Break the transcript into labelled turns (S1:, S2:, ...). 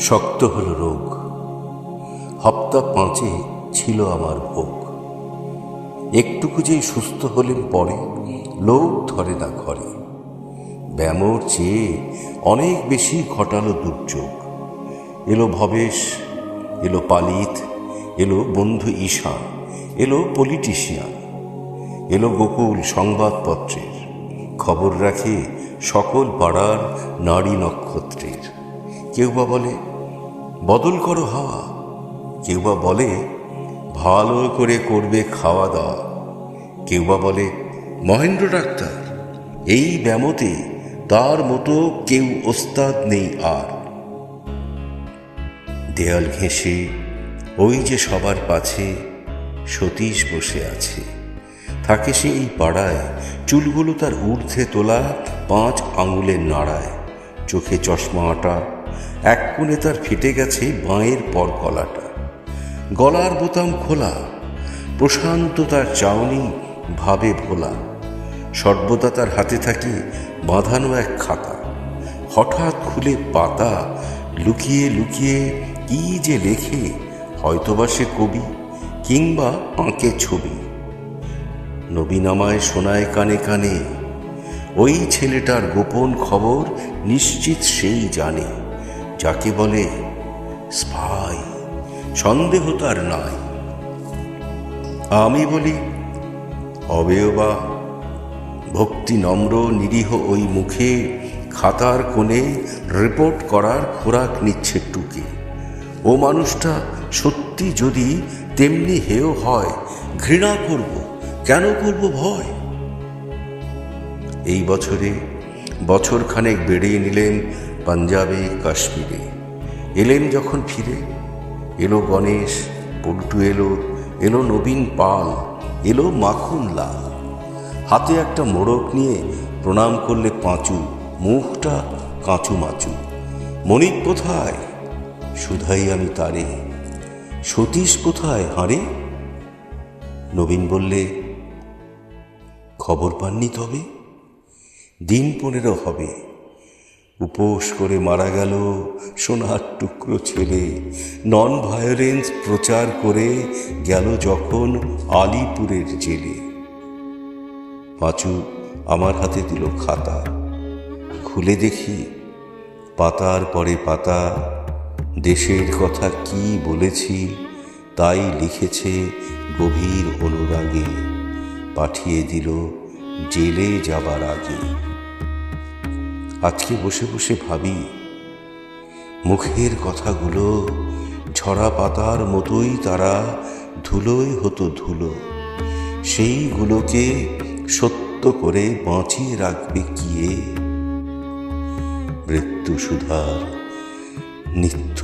S1: শক্ত হলো রোগ, হপ্তা 5 ছিল আমার ভোগ। একটুকু যেই সুস্থ হলেন পরে, লোক ধরে না ঘরে। ব্যামোর চেয়ে অনেক বেশি ঘটালো দুর্যোগ। এলো ভবেশ, এলো পালিত, এলো বন্ধু ঈশান, এলো পলিটিশিয়ান, এলো গোকুল সংবাদপত্রের, খবর রাখে সকল পাড়ার নারী নক্ষত্রের। কেউ বা বলে বদল করো হাওয়া, কেউ বা বলে ভালো করে করবে খাওয়া দাওয়া, কেউ বা বলে মহেন্দ্র ডাক্তার, এই ব্যামোতে তার মতো কেউ ওস্তাদ নেই আর। দেয়াল ঘেঁষে ওই যে সবার পাছে সতীশ বসে আছে, থাকে সে এই পাড়ায়, চুলগুলো তার ঊর্ধ্বে তোলা 5 আঙুলের নাড়ায়, চোখে চশমা আটা, এক কোণে তার ফেটে গেছে বাঁয়ের পর গলাটা, গলার বোতাম খোলা, প্রশান্ত তার চাউনি ভাবে ভোলা, সর্বদা তার হাতে থাকে বাঁধানো এক খাতা, হঠাৎ খুলে পাতা, লুকিয়ে লুকিয়ে কি যে লেখে, হয়তোবা সে কবি কিংবা আঁকে ছবি। নবীন আমায় শোনায় কানে কানে, ওই ছেলেটার গোপন খবর নিশ্চিত সেই জানে, যাকে বলে স্পাই, সন্দেহ তার নাই। আমি বলি হবেও বা, ভক্তি নম্র নিরীহ ওই মুখে খাতার কোণে রিপোর্ট করার খোরাক নিচ্ছে টুকে। ও মানুষটা সত্যি যদি তেমনি হেয় হয়, ঘৃণা করব, কেন করব ভয়। এই বছরে বছরখানেক বেড়িয়ে নিলেন পাঞ্জাবে কাশ্মীরে। এলেন যখন ফিরে, এলো গণেশ, পল্টু এলো, এলো নবীন পাল, এলো মাখন লাল। হাতে একটা মোড়ক নিয়ে প্রণাম করলে পাঁচু, মুখটা কাঁচু মাচু। মনিক কোথায়? শুধাই আমি তারে। সতীশ কোথায় হাঁড়ে? নবীন বললে খবর পাননি তবে? দিন 15 হবে, উপোস করে মারা গেল সোনার টুকরো ছেলে। নন ভায়োলেন্স প্রচার করে গেল যখন আলিপুরের জেলে। পাঁচু আমার হাতে দিল খাতা, খুলে দেখি পাতার পরে পাতা, দেশের কথা কি বলেছি তাই লিখেছে গভীর অনুরাগে, পাঠিয়ে দিল জেলে যাবার আগে। আজকে বসে বসে ভাবি, মুখের কথাগুলো ঝরা পাতার মতোই, তারা ধুলোই হতো ধুলো। সেইগুলোকে সত্য করে বাঁচিয়ে রাখবে কিয়ে? মৃত্যু সুধার নিত্য